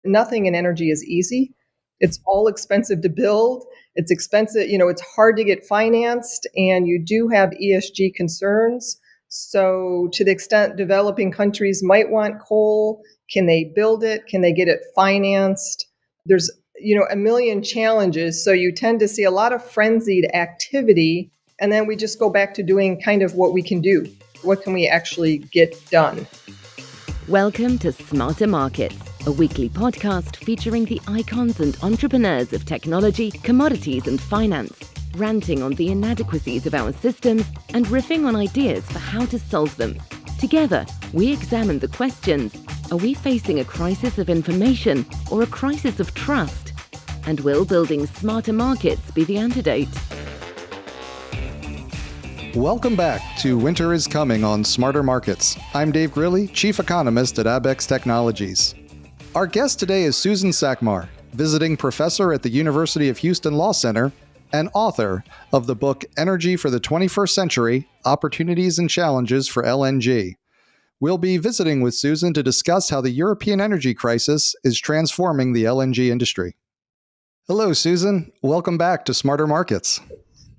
nothing in energy is easy. It's all expensive to build. It's expensive, it's hard to get financed, and you do have ESG concerns. So to the extent developing countries might want coal, can they build it? Can they get it financed? There's, a million challenges. So you tend to see a lot of frenzied activity. And then we just go back to doing kind of what we can do. What can we actually get done? Welcome to Smarter Markets, a weekly podcast featuring the icons and entrepreneurs of technology, commodities and finance, ranting on the inadequacies of our systems and riffing on ideas for how to solve them. Together, we examine the questions: are we facing a crisis of information or a crisis of trust? And will building smarter markets be the antidote? Welcome back to Winter is Coming on Smarter Markets. I'm Dave Grilly, Chief Economist at Abex Technologies. Our guest today is Susan Sackmar, visiting professor at the University of Houston Law Center and author of the book Energy for the 21st Century: Opportunities and Challenges for LNG. We'll be visiting with Susan to discuss how the European energy crisis is transforming the LNG industry. Hello, Susan. Welcome back to Smarter Markets.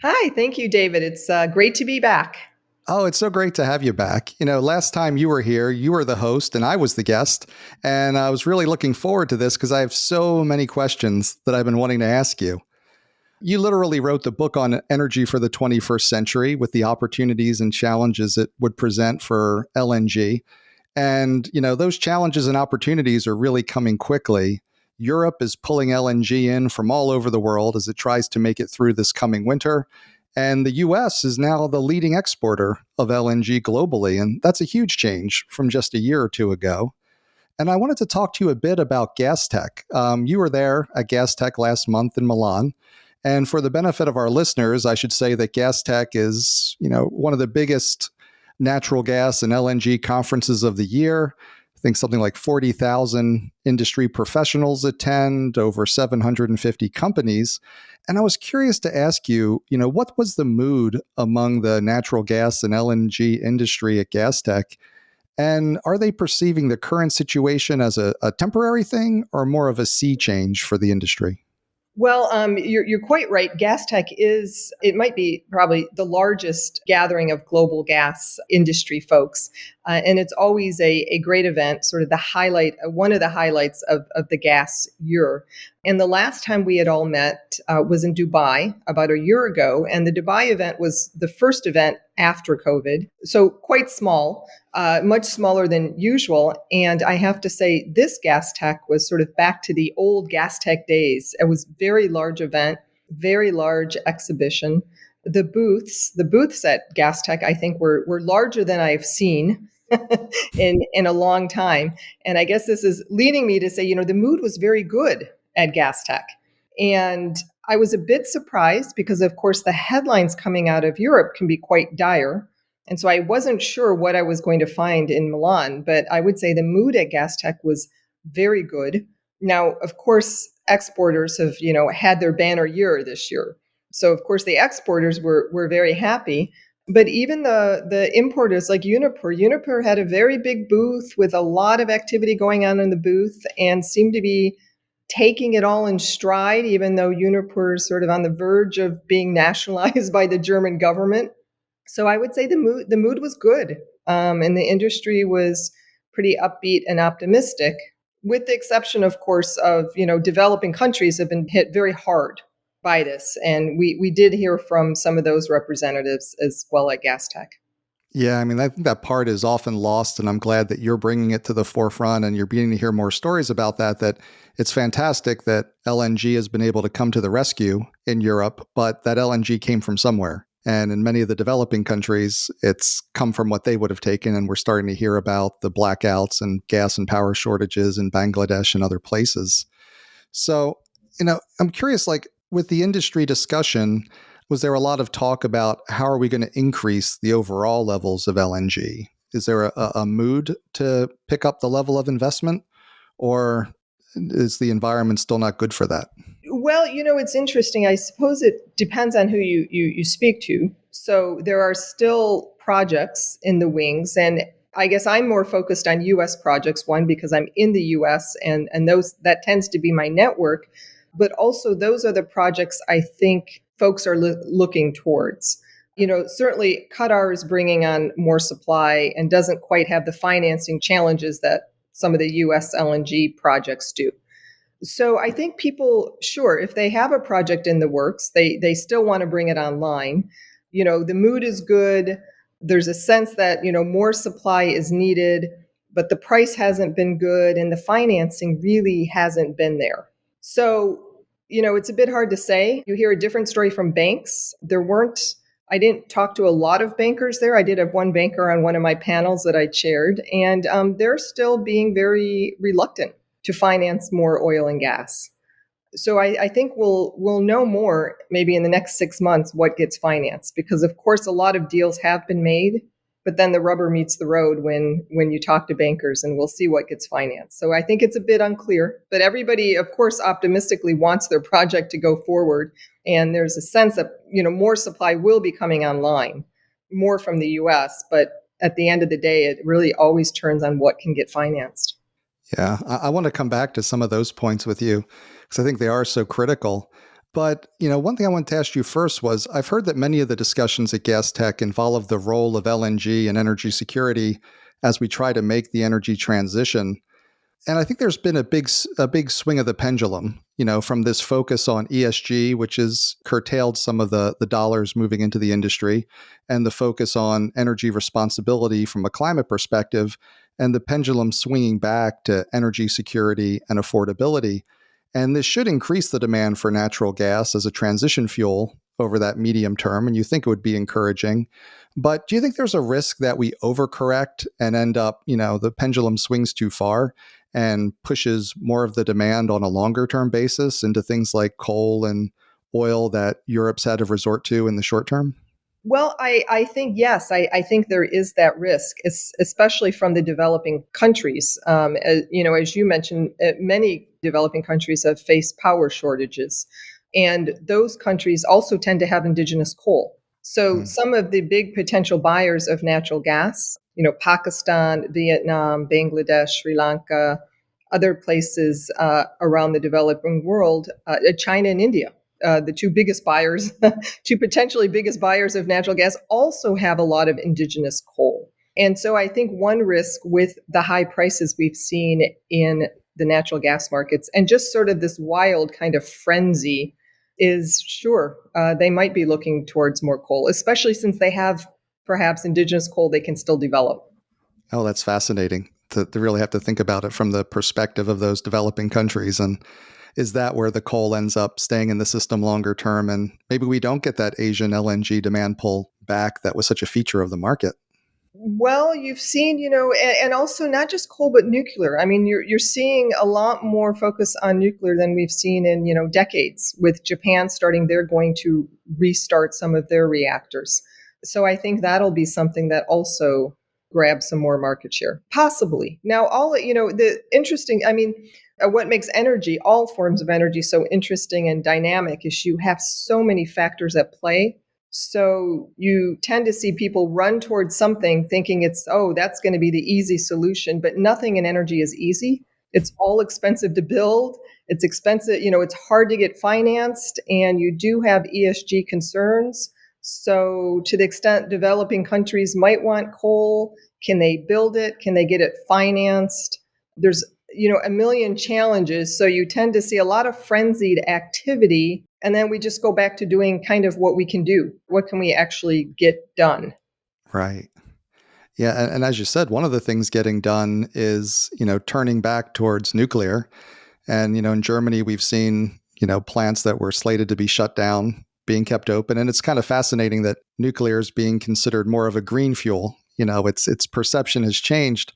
Hi, thank you, David. It's great to be back. Oh, it's so great to have you back. Last time you were here, you were the host and I was the guest. And I was really looking forward to this because I have so many questions that I've been wanting to ask you. You literally wrote the book on energy for the 21st century with the opportunities and challenges it would present for LNG. And, those challenges and opportunities are really coming quickly. Europe is pulling LNG in from all over the world as it tries to make it through this coming winter. And the U.S. is now the leading exporter of LNG globally. And that's a huge change from just a year or two ago. And I wanted to talk to you a bit about Gastech. You were there at Gastech last month in Milan. And for the benefit of our listeners, I should say that Gastech is, one of the biggest natural gas and LNG conferences of the year. I think something like 40,000 industry professionals attend, over 750 companies. And I was curious to ask you, what was the mood among the natural gas and LNG industry at Gastech? And are they perceiving the current situation as a temporary thing or more of a sea change for the industry? Well, you're quite right. Gastech it might be probably the largest gathering of global gas industry folks. And it's always a great event, sort of the highlight, one of the highlights of the gas year. And the last time we had all met was in Dubai about a year ago. And the Dubai event was the first event after COVID. So quite small, much smaller than usual. And I have to say, this Gastech was sort of back to the old Gastech days. It was a very large event, very large exhibition. The booths at Gastech, I think, were larger than I've seen in a long time. And I guess this is leading me to say, the mood was very good at Gastech. And I was a bit surprised because, of course, the headlines coming out of Europe can be quite dire. And so I wasn't sure what I was going to find in Milan, but I would say the mood at Gastech was very good. Now, of course, exporters have, had their banner year this year. So, of course, the exporters were very happy. But even the importers like Uniper had a very big booth with a lot of activity going on in the booth and seemed to be taking it all in stride, even though Uniper is sort of on the verge of being nationalized by the German government. So I would say the mood was good, and the industry was pretty upbeat and optimistic, with the exception, of course, of developing countries have been hit very hard by this, and we did hear from some of those representatives as well at Gastech. Yeah, I mean, I think that part is often lost, and I'm glad that you're bringing it to the forefront and you're beginning to hear more stories about that it's fantastic that LNG has been able to come to the rescue in Europe, but that LNG came from somewhere. And in many of the developing countries, it's come from what they would have taken, and we're starting to hear about the blackouts and gas and power shortages in Bangladesh and other places. So, I'm curious, with the industry discussion, was there a lot of talk about how are we going to increase the overall levels of LNG? Is there a mood to pick up the level of investment, or is the environment still not good for that? Well, it's interesting. I suppose it depends on who you speak to. So there are still projects in the wings, and I guess I'm more focused on US projects, one, because I'm in the US and those that tends to be my network, but also those are the projects I think folks are looking towards. Certainly Qatar is bringing on more supply and doesn't quite have the financing challenges that some of the US LNG projects do. So I think people, sure, if they have a project in the works, they still want to bring it online. The mood is good. There's a sense that, more supply is needed, but the price hasn't been good and the financing really hasn't been there. So, it's a bit hard to say. You hear a different story from banks. I didn't talk to a lot of bankers there. I did have one banker on one of my panels that I chaired, and they're still being very reluctant to finance more oil and gas. So I think we'll know more maybe in the next 6 months what gets financed, because of course a lot of deals have been made, but then the rubber meets the road when you talk to bankers, and we'll see what gets financed. So I think it's a bit unclear, but everybody of course optimistically wants their project to go forward, and there's a sense that more supply will be coming online, more from the US, but at the end of the day it really always turns on what can get financed. Yeah, I want to come back to some of those points with you because I think they are so critical. But, one thing I wanted to ask you first was I've heard that many of the discussions at Gas Tech involve the role of LNG and energy security as we try to make the energy transition. And I think there's been a big swing of the pendulum, from this focus on ESG, which has curtailed some of the dollars moving into the industry, and the focus on energy responsibility from a climate perspective, and the pendulum swinging back to energy security and affordability. And this should increase the demand for natural gas as a transition fuel over that medium term, and you think it would be encouraging. But do you think there's a risk that we overcorrect and end up, the pendulum swings too far and pushes more of the demand on a longer term basis into things like coal and oil that Europe's had to resort to in the short term? Well, I think, yes, I think there is that risk, especially from the developing countries. As you mentioned, many developing countries have faced power shortages, and those countries also tend to have indigenous coal. So some of the big potential buyers of natural gas, Pakistan, Vietnam, Bangladesh, Sri Lanka, other places around the developing world, China and India, the two biggest buyers, two potentially biggest buyers of natural gas, also have a lot of indigenous coal. And so I think one risk with the high prices we've seen in the natural gas markets and just sort of this wild kind of frenzy is, sure, they might be looking towards more coal, especially since they have perhaps indigenous coal they can still develop. Oh, that's fascinating to really have to think about it from the perspective of those developing countries. And is that where the coal ends up staying in the system longer term? And maybe we don't get that Asian LNG demand pull back that was such a feature of the market. Well, you've seen, and also not just coal, but nuclear. I mean, you're seeing a lot more focus on nuclear than we've seen in, decades, with Japan they're going to restart some of their reactors. So I think that'll be something that also grabs some more market share, possibly. Now, the interesting, what makes all forms of energy so interesting and dynamic is you have so many factors at play. So you tend to see people run towards something thinking that's going to be the easy solution, but nothing in energy is easy. It's all expensive to build. It's expensive, it's hard to get financed, and you do have ESG concerns. So to the extent developing countries might want coal, can they build it? Can they get it financed? There's a million challenges. So you tend to see a lot of frenzied activity. And then we just go back to doing kind of what we can do. What can we actually get done? Right. Yeah. And as you said, one of the things getting done is, turning back towards nuclear. And, in Germany, we've seen, plants that were slated to be shut down being kept open. And it's kind of fascinating that nuclear is being considered more of a green fuel. Its perception has changed.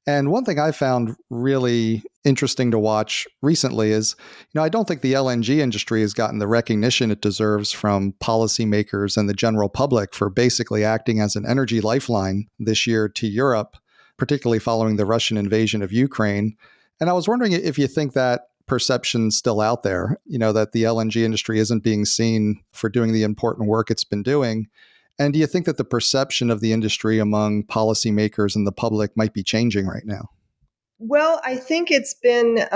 And one thing I found really interesting to watch recently is, I don't think the LNG industry has gotten the recognition it deserves from policymakers and the general public for basically acting as an energy lifeline this year to Europe, particularly following the Russian invasion of Ukraine. And I was wondering if you think that perception's still out there, that the LNG industry isn't being seen for doing the important work it's been doing. And do you think that the perception of the industry among policymakers and the public might be changing right now? Well, I think it's been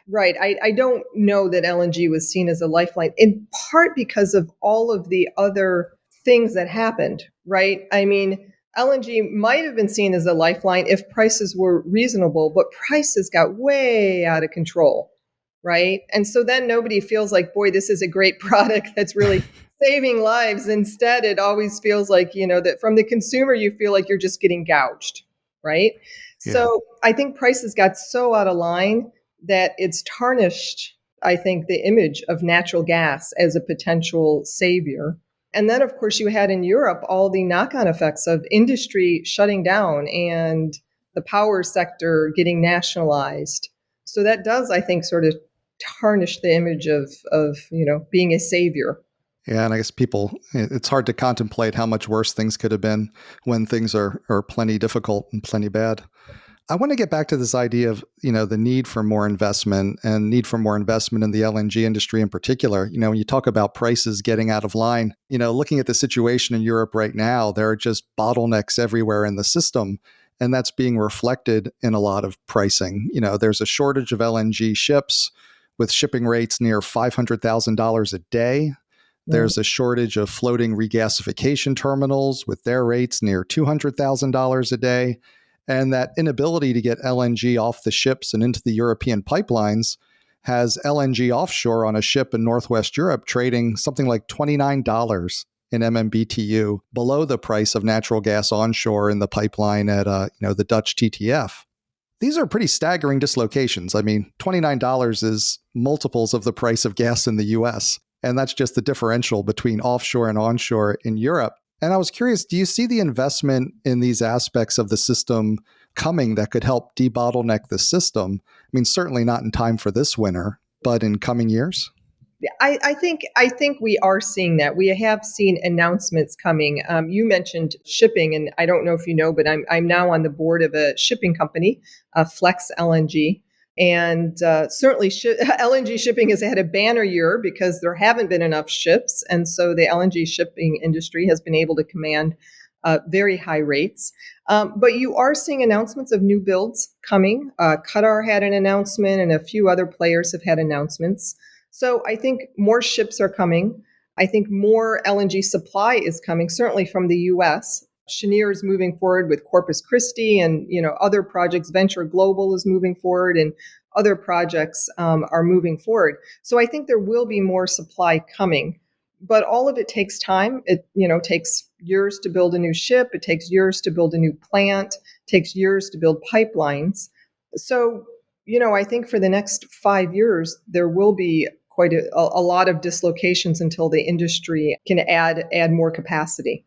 right. I don't know that LNG was seen as a lifeline, in part because of all of the other things that happened, right? I mean, LNG might have been seen as a lifeline if prices were reasonable, but prices got way out of control, right? And so then nobody feels like, boy, this is a great product that's really saving lives. Instead, it always feels like, that from the consumer, you feel like you're just getting gouged, right? Yeah. So I think prices got so out of line that it's tarnished, I think, the image of natural gas as a potential savior. And then, of course, you had in Europe all the knock on effects of industry shutting down and the power sector getting nationalized. So that does, I think, sort of tarnish the image of being a savior. Yeah, and I guess it's hard to contemplate how much worse things could have been when things are plenty difficult and plenty bad. I want to get back to this idea of, the need for more investment and need for more investment in the LNG industry in particular. When you talk about prices getting out of line, looking at the situation in Europe right now, there are just bottlenecks everywhere in the system. And that's being reflected in a lot of pricing. There's a shortage of LNG ships with shipping rates near $500,000 a day. There's a shortage of floating regasification terminals with their rates near $200,000 a day. And that inability to get LNG off the ships and into the European pipelines has LNG offshore on a ship in Northwest Europe trading something like $29 in MMBTU below the price of natural gas onshore in the pipeline at the Dutch TTF. These are pretty staggering dislocations. I mean, $29 is multiples of the price of gas in the US. And that's just the differential between offshore and onshore in Europe. And I was curious, do you see the investment in these aspects of the system coming that could help debottleneck the system? I mean, certainly not in time for this winter, but in coming years? Yeah, I think we are seeing that. We have seen announcements coming. You mentioned shipping, and I don't know if you know, but I'm now on the board of a shipping company, Flex LNG. And certainly LNG shipping has had a banner year because there haven't been enough ships. And so the LNG shipping industry has been able to command very high rates. But you are seeing announcements of new builds coming. Qatar had an announcement, and a few other players have had announcements. So I think more ships are coming. I think more LNG supply is coming, certainly from the U.S. Cheniere is moving forward with Corpus Christi, and other projects. Venture Global is moving forward, and other projects are moving forward. So I think there will be more supply coming, but all of it takes time. It takes years to build a new ship. It takes years to build a new plant. It takes years to build pipelines. So I think for the next 5 years there will be quite a lot of dislocations until the industry can add more capacity.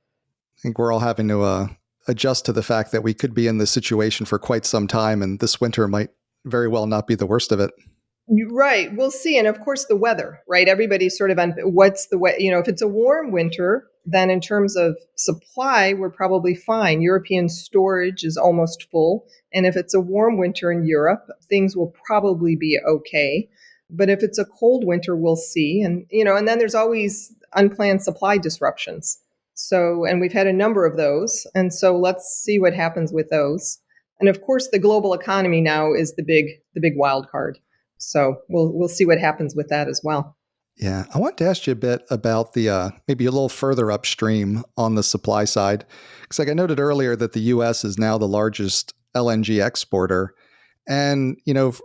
I think we're all having to adjust to the fact that we could be in this situation for quite some time, and this winter might very well not be the worst of it. Right. We'll see. And of course, the weather, right? Everybody's sort of on what's the way, if it's a warm winter, then in terms of supply, we're probably fine. European storage is almost full. And if it's a warm winter in Europe, things will probably be okay. But if it's a cold winter, we'll see. And, and then there's always unplanned supply disruptions. So, and we've had a number of those. And so let's see what happens with those. And of course, the global economy now is the big wild card. So we'll see what happens with that as well. Yeah, I want to ask you a bit about the maybe a little further upstream on the supply side, because like I noted earlier that the U.S. is now the largest LNG exporter, and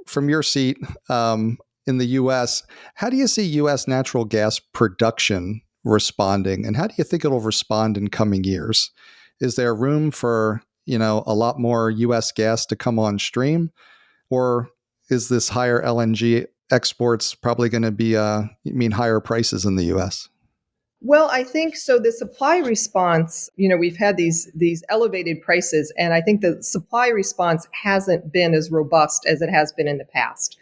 from your seat in the U.S., how do you see U.S. natural gas production responding, and how do you think it'll respond in coming years? Is there room for a lot more U.S. gas to come on stream, or is this higher LNG exports probably going to be mean higher prices in the U.S.? Well, I think so. The supply response, we've had these elevated prices, and I think the supply response hasn't been as robust as it has been in the past.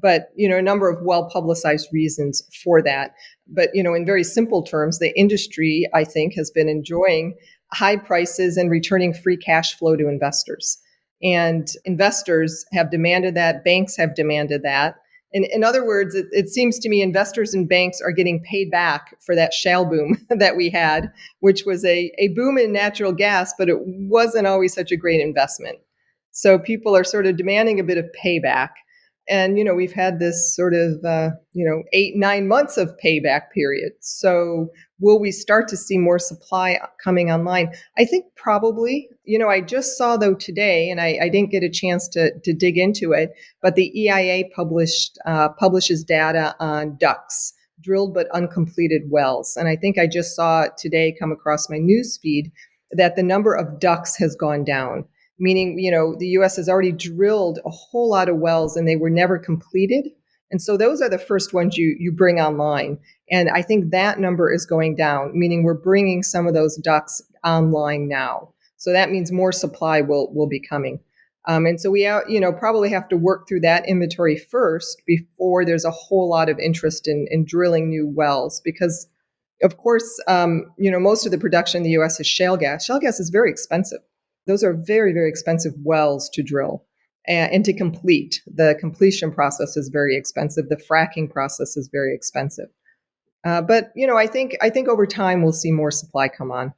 But a number of well-publicized reasons for that. But in very simple terms, the industry, I think, has been enjoying high prices and returning free cash flow to investors. And investors have demanded that. Banks have demanded that. In other words, it seems to me investors and banks are getting paid back for that shale boom that we had, which was a boom in natural gas, but it wasn't always such a great investment. So people are sort of demanding a bit of payback. And, we've had this sort of, 8, 9 months of payback period. So will we start to see more supply coming online? I think probably. I just saw, though, today, and I didn't get a chance to dig into it, but the EIA publishes data on DUCs, drilled but uncompleted wells. And I think I just saw today come across my news feed that the number of DUCs has gone down, meaning, the U.S. has already drilled a whole lot of wells and they were never completed. And so those are the first ones you bring online. And I think that number is going down, meaning we're bringing some of those DUCs online now. So that means more supply will be coming. And so we probably have to work through that inventory first before there's a whole lot of interest in drilling new wells. Because, of course, most of the production in the U.S. is shale gas. Shale gas is very expensive. Those are very, very expensive wells to drill and to complete. The completion process is very expensive. The fracking process is very expensive. But I think over time we'll see more supply come on.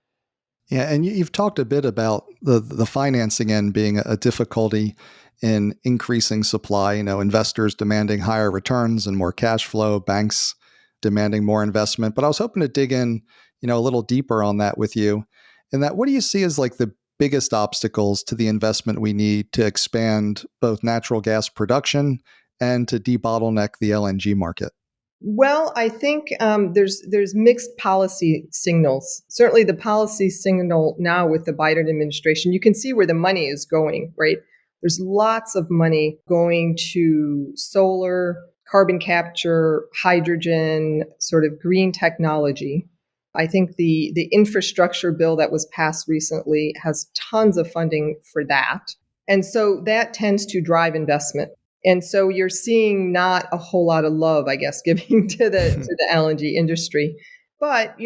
Yeah, and you've talked a bit about the financing end being a difficulty in increasing supply. Investors demanding higher returns and more cash flow, banks demanding more investment. But I was hoping to dig in, a little deeper on that with you. And that, what do you see as like the biggest obstacles to the investment we need to expand both natural gas production and to debottleneck the LNG market? Well, I think there's mixed policy signals. Certainly, the policy signal now with the Biden administration, you can see where the money is going, right? There's lots of money going to solar, carbon capture, hydrogen, sort of green technology. I think the infrastructure bill that was passed recently has tons of funding for that. And so that tends to drive investment. And so you're seeing not a whole lot of love, I guess, giving to the LNG industry. But,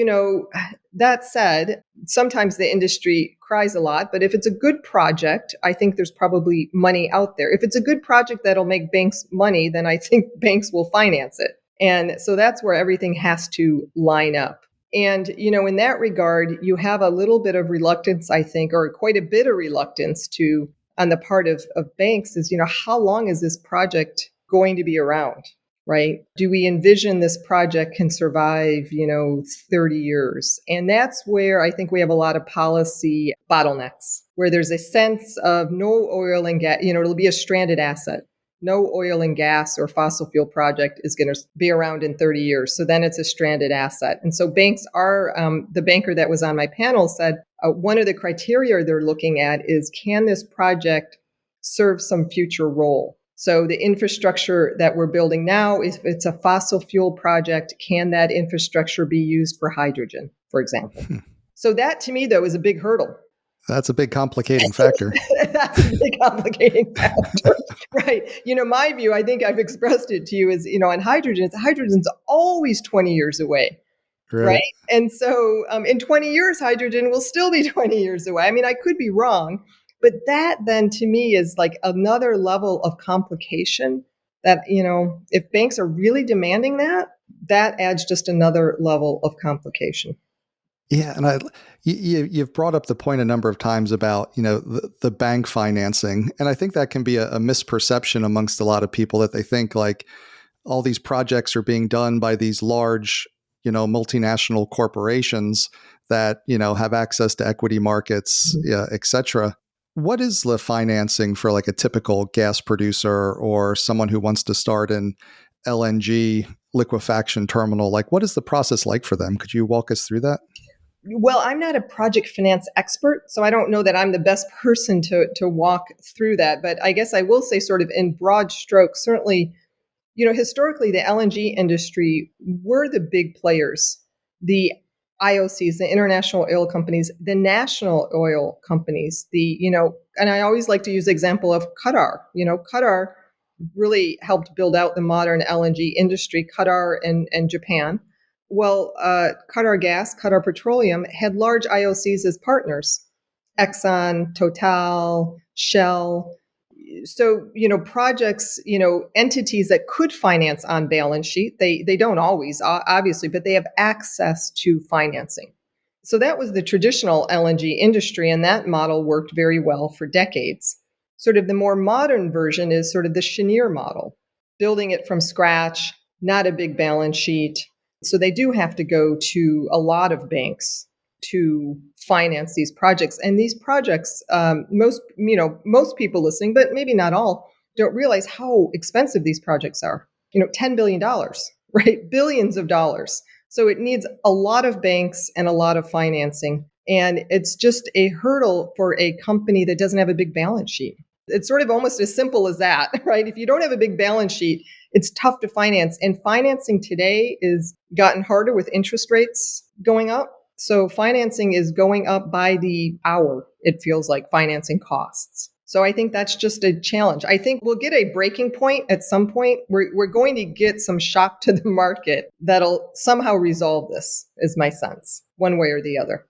that said, sometimes the industry cries a lot. But if it's a good project, I think there's probably money out there. If it's a good project that'll make banks money, then I think banks will finance it. And so that's where everything has to line up. And, in that regard, you have a little bit of reluctance, I think, or quite a bit of reluctance on the part of banks is, how long is this project going to be around, right? Do we envision this project can survive, 30 years? And that's where I think we have a lot of policy bottlenecks, where there's a sense of no oil and gas, it'll be a stranded asset. No oil and gas or fossil fuel project is going to be around in 30 years. So then it's a stranded asset. And so banks are, the banker that was on my panel said, one of the criteria they're looking at is, can this project serve some future role? So the infrastructure that we're building now, if it's a fossil fuel project, can that infrastructure be used for hydrogen, for example? So that to me, though, is a big hurdle. That's a big complicating factor. That's a big complicating factor, right? My view, I think I've expressed it to you, is, on hydrogen's always 20 years away, right? And so in 20 years, hydrogen will still be 20 years away. I mean, I could be wrong, but that then to me is like another level of complication that, if banks are really demanding that adds just another level of complication. Yeah, and you've brought up the point a number of times about the bank financing, and I think that can be a misperception amongst a lot of people, that they think like all these projects are being done by these large multinational corporations that have access to equity markets, et cetera. What is the financing for like a typical gas producer or someone who wants to start an LNG liquefaction terminal? Like, what is the process like for them? Could you walk us through that? Well, I'm not a project finance expert, so I don't know that I'm the best person to walk through that. But I guess I will say, sort of in broad strokes, certainly, historically, the LNG industry were the big players, the IOCs, the international oil companies, the national oil companies, and I always like to use the example of Qatar. Qatar really helped build out the modern LNG industry, Qatar and Japan. Well, Qatar Gas, Qatar Petroleum had large IOCs as partners, Exxon, Total, Shell. So, projects, entities that could finance on balance sheet, they don't always, obviously, but they have access to financing. So that was the traditional LNG industry, and that model worked very well for decades. Sort of the more modern version is sort of the Cheniere model, building it from scratch, not a big balance sheet. So they do have to go to a lot of banks to finance these projects. And these projects, most people listening, but maybe not all, don't realize how expensive these projects are. $10 billion, right? Billions of dollars. So it needs a lot of banks and a lot of financing. And it's just a hurdle for a company that doesn't have a big balance sheet. It's sort of almost as simple as that, right? If you don't have a big balance sheet, it's tough to finance. And financing today is gotten harder with interest rates going up. So financing is going up by the hour, it feels like, financing costs. So I think that's just a challenge. I think we'll get a breaking point at some point. We're going to get some shock to the market that'll somehow resolve this, is my sense, one way or the other.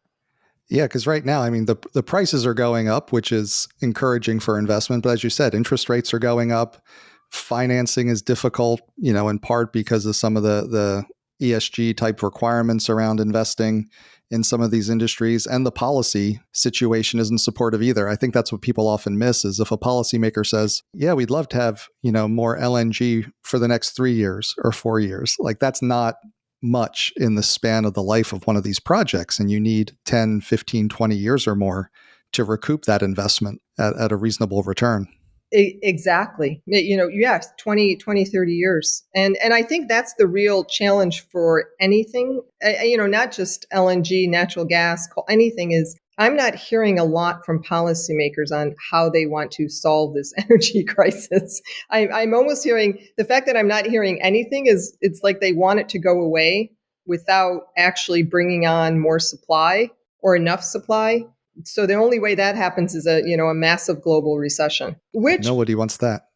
Yeah, because right now, I mean, the prices are going up, which is encouraging for investment. But as you said, interest rates are going up. Financing is difficult, in part because of some of the ESG type requirements around investing in some of these industries, and the policy situation isn't supportive either. I think that's what people often miss is if a policymaker says, yeah, we'd love to have, more LNG for the next 3 years or 4 years. Like that's not much in the span of the life of one of these projects. And you need 10, 15, 20 years or more to recoup that investment at a reasonable return. Exactly. 20, 30 years. And I think that's the real challenge for anything, not just LNG, natural gas, coal, anything is I'm not hearing a lot from policymakers on how they want to solve this energy crisis. I'm almost hearing the fact that I'm not hearing anything is it's like they want it to go away without actually bringing on more supply or enough supply. So the only way that happens is a massive global recession. Which nobody wants that.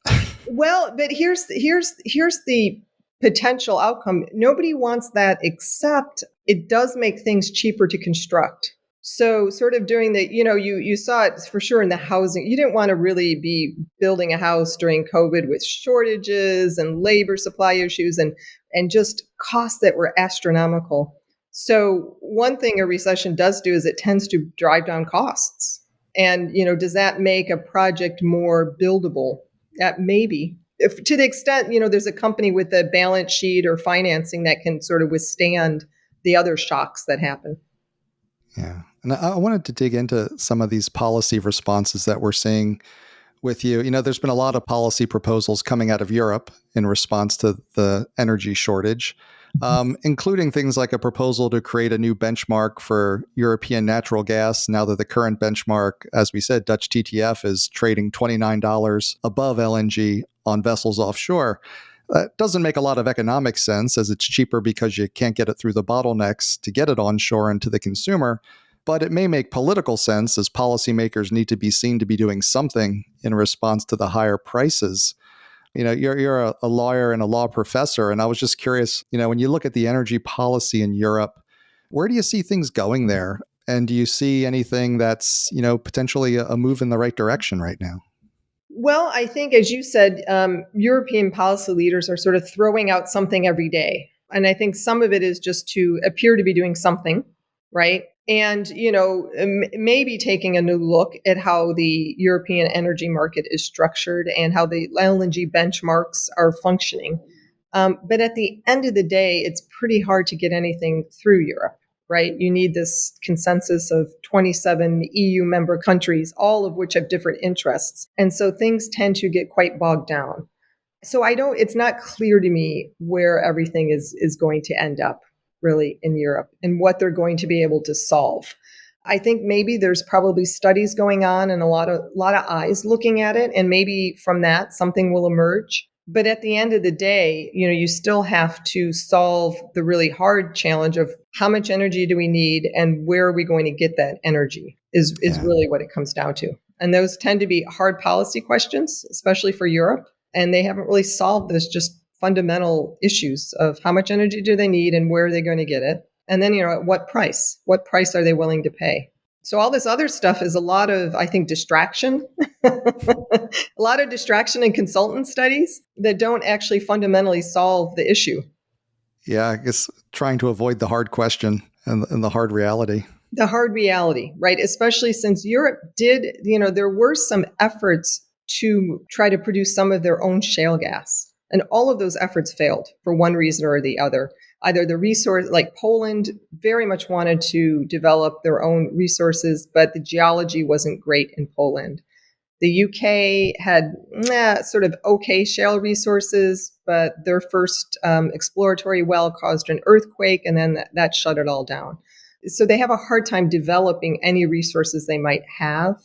Well, but here's the potential outcome. Nobody wants that, except it does make things cheaper to construct. So sort of during the, you saw it for sure in the housing. You didn't want to really be building a house during COVID with shortages and labor supply issues and just costs that were astronomical. So one thing a recession does do is it tends to drive down costs. And, does that make a project more buildable? Maybe. If, to the extent, there's a company with a balance sheet or financing that can sort of withstand the other shocks that happen. Yeah. And I wanted to dig into some of these policy responses that we're seeing with you. There's been a lot of policy proposals coming out of Europe in response to the energy shortage. Including things like a proposal to create a new benchmark for European natural gas, now that the current benchmark, as we said, Dutch TTF, is trading $29 above LNG on vessels offshore. That doesn't make a lot of economic sense, as it's cheaper because you can't get it through the bottlenecks to get it onshore and to the consumer. But it may make political sense, as policymakers need to be seen to be doing something in response to the higher prices. You're a lawyer and a law professor, and I was just curious, when you look at the energy policy in Europe, where do you see things going there? And do you see anything that's, potentially a move in the right direction right now? Well, I think, as you said, European policy leaders are sort of throwing out something every day. And I think some of it is just to appear to be doing something, right? And, maybe taking a new look at how the European energy market is structured and how the LNG benchmarks are functioning. But at the end of the day, it's pretty hard to get anything through Europe, right? You need this consensus of 27 EU member countries, all of which have different interests. And so things tend to get quite bogged down. So it's not clear to me where everything is going to end up, really, in Europe and what they're going to be able to solve. I think maybe there's probably studies going on and a lot of eyes looking at it, and maybe from that something will emerge. But at the end of the day, you still have to solve the really hard challenge of how much energy do we need and where are we going to get that energy is really what it comes down to. And those tend to be hard policy questions, especially for Europe. And they haven't really solved this just fundamental issues of how much energy do they need and where are they going to get it? And then, at what price? What price are they willing to pay? So all this other stuff is a lot of, I think, distraction, a lot of distraction and consultant studies that don't actually fundamentally solve the issue. Yeah, I guess trying to avoid the hard question and the hard reality. The hard reality, right? Especially since Europe did, there were some efforts to try to produce some of their own shale gas. And all of those efforts failed for one reason or the other. Either the resource, like Poland very much wanted to develop their own resources, but the geology wasn't great in Poland. The UK had sort of okay shale resources, but their first exploratory well caused an earthquake, and then that shut it all down. So they have a hard time developing any resources they might have.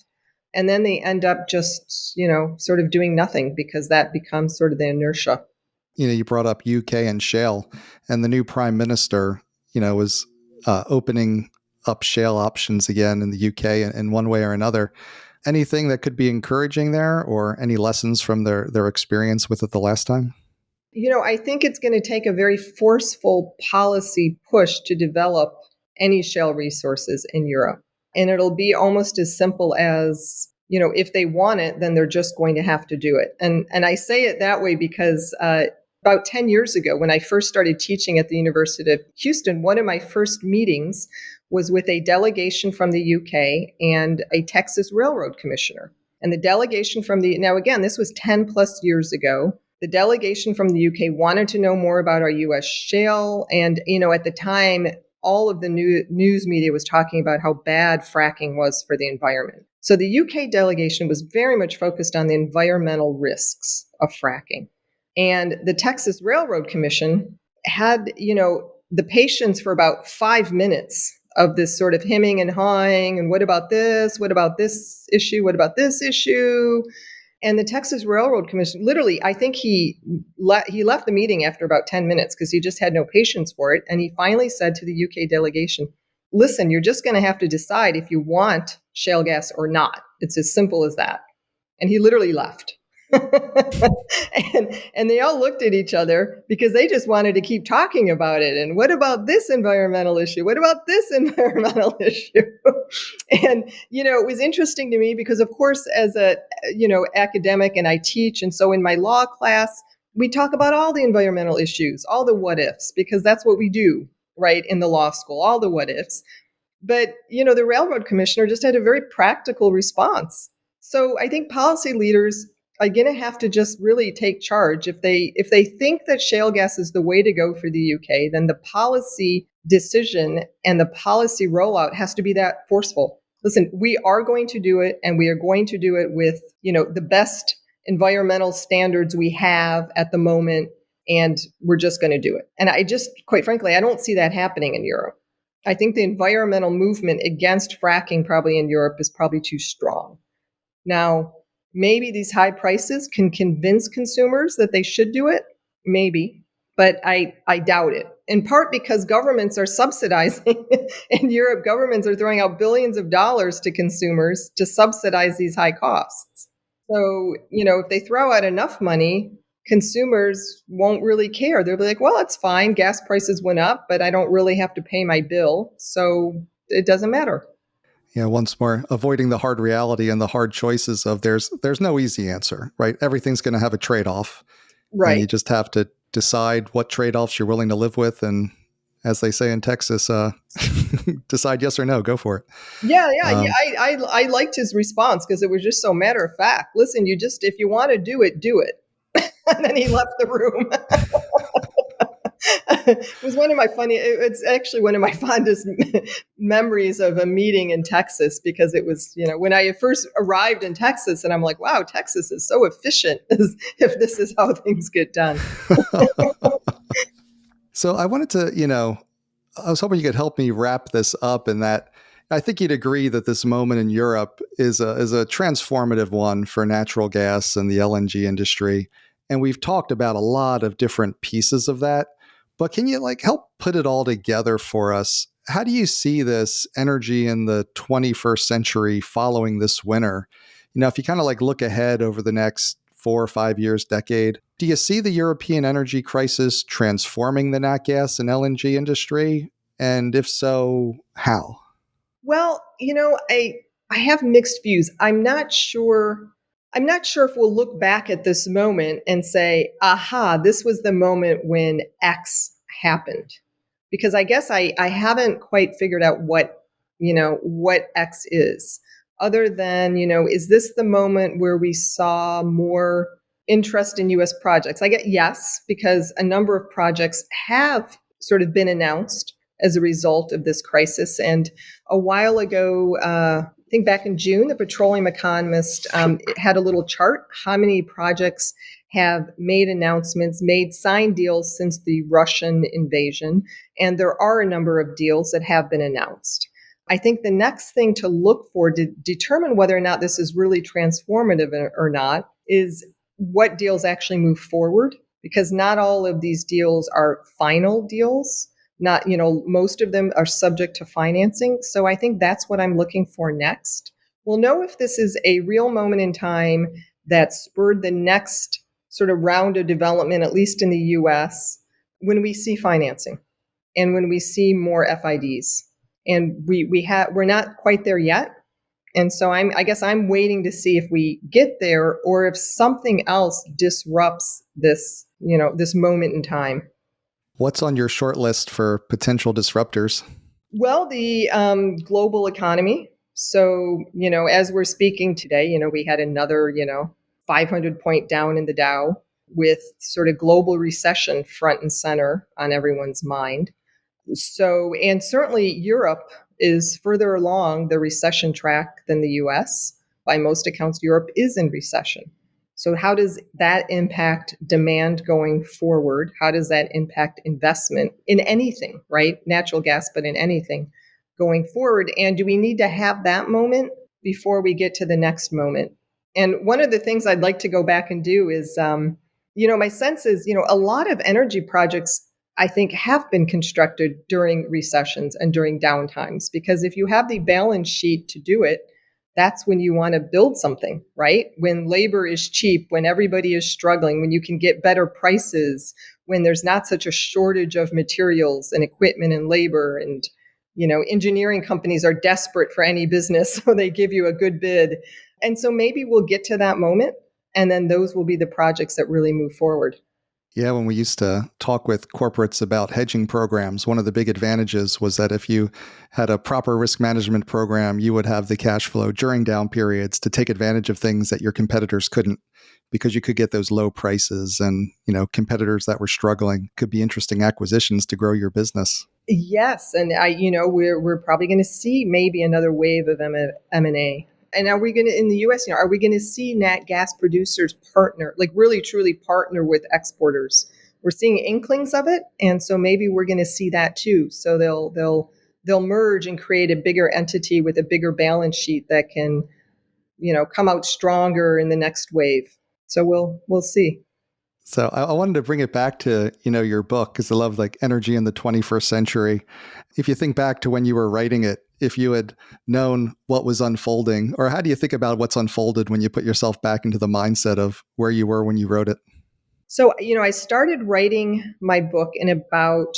And then they end up just, sort of doing nothing because that becomes sort of the inertia. You brought up UK and shale, and the new prime minister, was opening up shale options again in the UK in one way or another. Anything that could be encouraging there, or any lessons from their experience with it the last time? I think it's going to take a very forceful policy push to develop any shale resources in Europe. And it'll be almost as simple as, if they want it, then they're just going to have to do it. And I say it that way because about 10 years ago, when I first started teaching at the University of Houston, one of my first meetings was with a delegation from the UK and a Texas railroad commissioner. And the delegation now again, this was 10 plus years ago. The delegation from the UK wanted to know more about our US shale. And, at the time, all of the news media was talking about how bad fracking was for the environment. So the UK delegation was very much focused on the environmental risks of fracking. And the Texas Railroad Commission had, the patience for about 5 minutes of this sort of hemming and hawing. And what about this? What about this issue? What about this issue? And the Texas Railroad Commission, literally, I think he left the meeting after about 10 minutes because he just had no patience for it. And he finally said to the UK delegation, listen, you're just going to have to decide if you want shale gas or not. It's as simple as that. And he literally left. and they all looked at each other because they just wanted to keep talking about it. And what about this environmental issue? What about this environmental issue? And, it was interesting to me because, of course, as a, academic, and I teach. And so in my law class, we talk about all the environmental issues, all the what ifs, because that's what we do, right, in the law school, all the what ifs. But, the railroad commissioner just had a very practical response. So I think policy leaders are going to have to just really take charge. If they think that shale gas is the way to go for the UK, then the policy decision and the policy rollout has to be that forceful. Listen, we are going to do it, and we are going to do it with, the best environmental standards we have at the moment, and we're just going to do it. And I just, quite frankly, I don't see that happening in Europe. I think the environmental movement against fracking probably in Europe is probably too strong. Now, maybe these high prices can convince consumers that they should do it. Maybe. But I doubt it. In part because governments are subsidizing. In Europe, governments are throwing out billions of dollars to consumers to subsidize these high costs. So, if they throw out enough money, consumers won't really care. They'll be like, well, it's fine. Gas prices went up, but I don't really have to pay my bill. So it doesn't matter. Yeah, once more, avoiding the hard reality and the hard choices of there's no easy answer, right? Everything's going to have a trade-off. Right. And you just have to decide what trade-offs you're willing to live with. And as they say in Texas, decide yes or no, go for it. Yeah. I liked his response because it was just so matter of fact. Listen, if you want to do it, do it. And then he left the room. It's actually one of my fondest memories of a meeting in Texas, because it was, when I first arrived in Texas, and I'm like, wow, Texas is so efficient if this is how things get done. So I wanted to, I was hoping you could help me wrap this up, in that I think you'd agree that this moment in Europe is a transformative one for natural gas and the LNG industry. And we've talked about a lot of different pieces of that. But can you help put it all together for us? How do you see this energy in the 21st century following this winter? If you kind of look ahead over the next 4 or 5 years, decade, do you see the European energy crisis transforming the nat gas and LNG industry? And if so, how? Well, I have mixed views. I'm not sure. I'm not sure if we'll look back at this moment and say, aha, this was the moment when X happened. Because I guess I haven't quite figured out what X is. Other than, is this the moment where we saw more interest in US projects? I get yes, because a number of projects have sort of been announced as a result of this crisis. And a while ago, I think back in June, the Petroleum Economist had a little chart, how many projects have made announcements, made signed deals since the Russian invasion. And there are a number of deals that have been announced. I think the next thing to look for to determine whether or not this is really transformative or not is what deals actually move forward, because not all of these deals are final deals. Not, most of them are subject to financing. So I think that's what I'm looking for next. We'll know if this is a real moment in time that spurred the next sort of round of development, at least in the US, when we see financing and when we see more FIDs. And we're not quite there yet. And so I guess I'm waiting to see if we get there or if something else disrupts this moment in time. What's on your short list for potential disruptors? Well, the global economy. So, as we're speaking today, we had another, 500 point down in the Dow with sort of global recession front and center on everyone's mind. So, and certainly Europe is further along the recession track than the US. By most accounts, Europe is in recession. So how does that impact demand going forward? How does that impact investment in anything, right? Natural gas, but in anything going forward? And do we need to have that moment before we get to the next moment? And one of the things I'd like to go back and do is, my sense is, a lot of energy projects, I think, have been constructed during recessions and during downtimes, because if you have the balance sheet to do it, that's when you want to build something, right? When labor is cheap, when everybody is struggling, when you can get better prices, when there's not such a shortage of materials and equipment and labor, and engineering companies are desperate for any business, so they give you a good bid. And so maybe we'll get to that moment, and then those will be the projects that really move forward. Yeah, when we used to talk with corporates about hedging programs, one of the big advantages was that if you had a proper risk management program, you would have the cash flow during down periods to take advantage of things that your competitors couldn't, because you could get those low prices, and, competitors that were struggling could be interesting acquisitions to grow your business. Yes, and we're probably going to see maybe another wave of M&A. And are we going to, in the US, are we going to see nat gas producers partner, like really truly partner with exporters? We're seeing inklings of it, and so maybe we're going to see that too. So they'll merge and create a bigger entity with a bigger balance sheet that can, come out stronger in the next wave. So we'll see. So I wanted to bring it back to, your book, because I love like energy in the 21st century. If you think back to when you were writing it, if you had known what was unfolding, or how do you think about what's unfolded when you put yourself back into the mindset of where you were when you wrote it? So, I started writing my book in about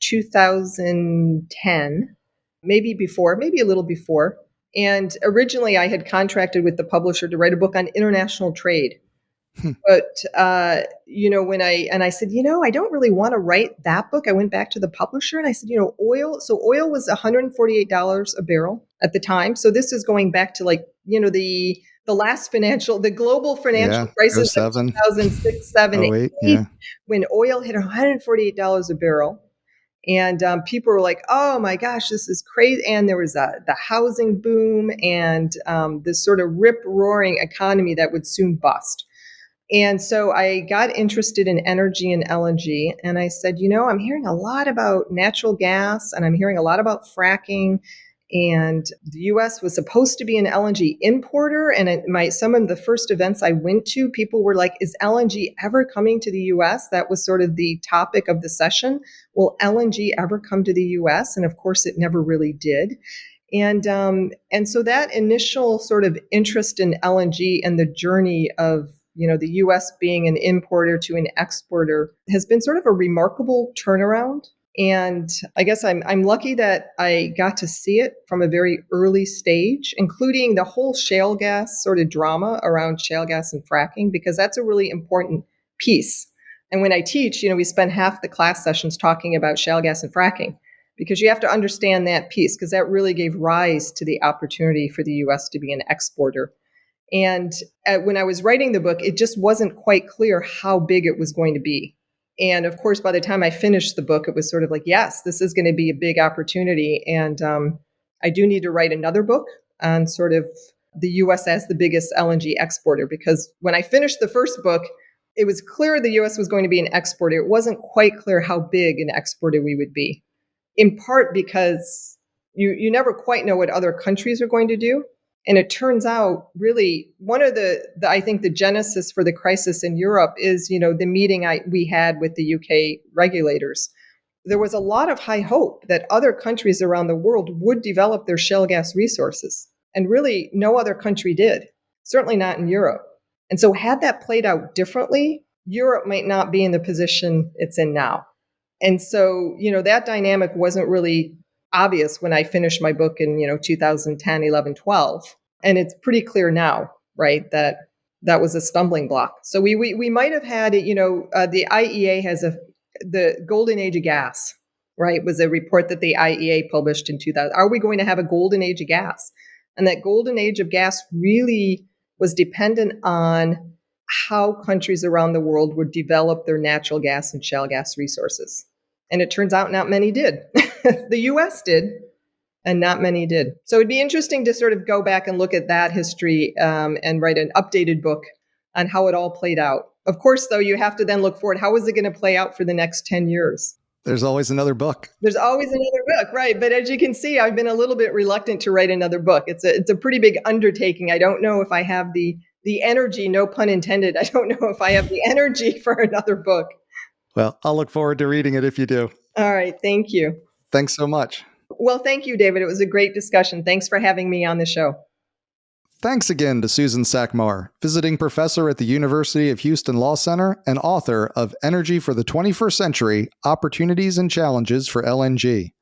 2010, maybe before, maybe a little before. And originally I had contracted with the publisher to write a book on international trade. But, when I said, I don't really want to write that book. I went back to the publisher and I said, oil was $148 a barrel at the time. So this is going back to the global financial crisis of 2006, 7, 8, when oil hit $148 a barrel. And people were like, oh my gosh, this is crazy. And there was the housing boom and this sort of rip-roaring economy that would soon bust. And so I got interested in energy and LNG. And I said, I'm hearing a lot about natural gas and I'm hearing a lot about fracking. And the US was supposed to be an LNG importer. And some of the first events I went to, people were like, is LNG ever coming to the US? That was sort of the topic of the session. Will LNG ever come to the US? And of course, it never really did. And so that initial sort of interest in LNG and the journey of the U.S. being an importer to an exporter has been sort of a remarkable turnaround. And I guess I'm lucky that I got to see it from a very early stage, including the whole shale gas sort of drama around shale gas and fracking, because that's a really important piece. And when I teach, we spend half the class sessions talking about shale gas and fracking, because you have to understand that piece, because that really gave rise to the opportunity for the U.S. to be an exporter. And when I was writing the book, it just wasn't quite clear how big it was going to be. And of course, by the time I finished the book, it was sort of like, yes, this is going to be a big opportunity. And I do need to write another book on sort of the U.S. as the biggest LNG exporter, because when I finished the first book, it was clear the U.S. was going to be an exporter. It wasn't quite clear how big an exporter we would be, in part because you never quite know what other countries are going to do. And it turns out, really, one of I think the genesis for the crisis in Europe is, the meeting we had with the UK regulators. There was a lot of high hope that other countries around the world would develop their shale gas resources. And really, no other country did, certainly not in Europe. And so had that played out differently, Europe might not be in the position it's in now. And so, that dynamic wasn't really obvious when I finished my book in 2010, 11, 12, and it's pretty clear now, right, that was a stumbling block. So we might have had it. The IEA has the golden age of gas, right? Was a report that the IEA published in 2000. Are we going to have a golden age of gas? And that golden age of gas really was dependent on how countries around the world would develop their natural gas and shale gas resources. And it turns out not many did. The U.S. did, and not many did. So it'd be interesting to sort of go back and look at that history and write an updated book on how it all played out. Of course, though, you have to then look forward. How is it going to play out for the next 10 years? There's always another book. There's always another book, right? But as you can see, I've been a little bit reluctant to write another book. It's a pretty big undertaking. I don't know if I have the energy, no pun intended. I don't know if I have the energy for another book. Well, I'll look forward to reading it if you do. All right. Thank you. Thanks so much. Well, thank you, David. It was a great discussion. Thanks for having me on the show. Thanks again to Susan Sackmar, visiting professor at the University of Houston Law Center and author of Energy for the 21st Century, Opportunities and Challenges for LNG.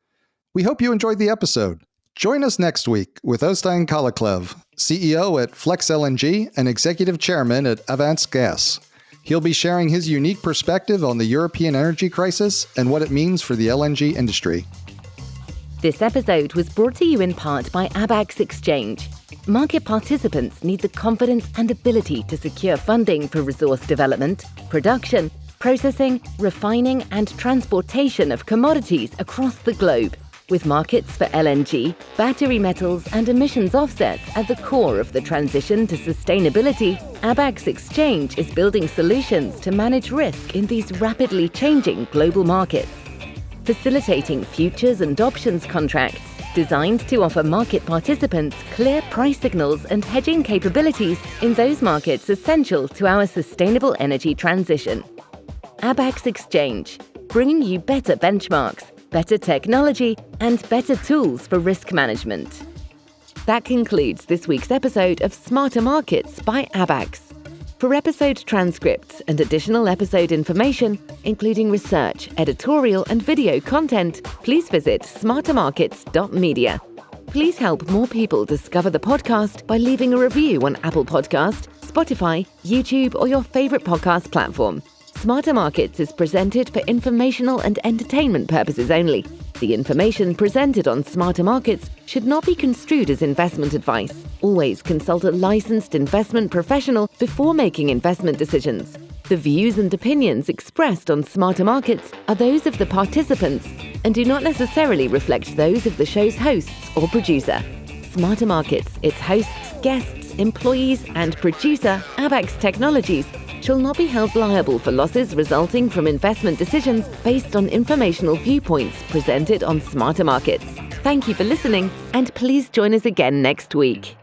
We hope you enjoyed the episode. Join us next week with Oystein Kalleklev, CEO at Flex LNG and executive chairman at Avance Gas. He'll be sharing his unique perspective on the European energy crisis and what it means for the LNG industry. This episode was brought to you in part by Abax Exchange. Market participants need the confidence and ability to secure funding for resource development, production, processing, refining, and transportation of commodities across the globe. With markets for LNG, battery metals, and emissions offsets at the core of the transition to sustainability, Abax Exchange is building solutions to manage risk in these rapidly changing global markets. Facilitating futures and options contracts designed to offer market participants clear price signals and hedging capabilities in those markets essential to our sustainable energy transition. Abax Exchange, bringing you better benchmarks, better technology, and better tools for risk management. That concludes this week's episode of Smarter Markets by Abax. For episode transcripts and additional episode information, including research, editorial, and video content, please visit smartermarkets.media. Please help more people discover the podcast by leaving a review on Apple Podcast, Spotify, YouTube, or your favorite podcast platform. Smarter Markets is presented for informational and entertainment purposes only. The information presented on Smarter Markets should not be construed as investment advice. Always consult a licensed investment professional before making investment decisions. The views and opinions expressed on Smarter Markets are those of the participants and do not necessarily reflect those of the show's hosts or producer. Smarter Markets, its hosts, guests, employees, and producer, Abax Technologies, shall not be held liable for losses resulting from investment decisions based on informational viewpoints presented on Smarter Markets. Thank you for listening, and please join us again next week.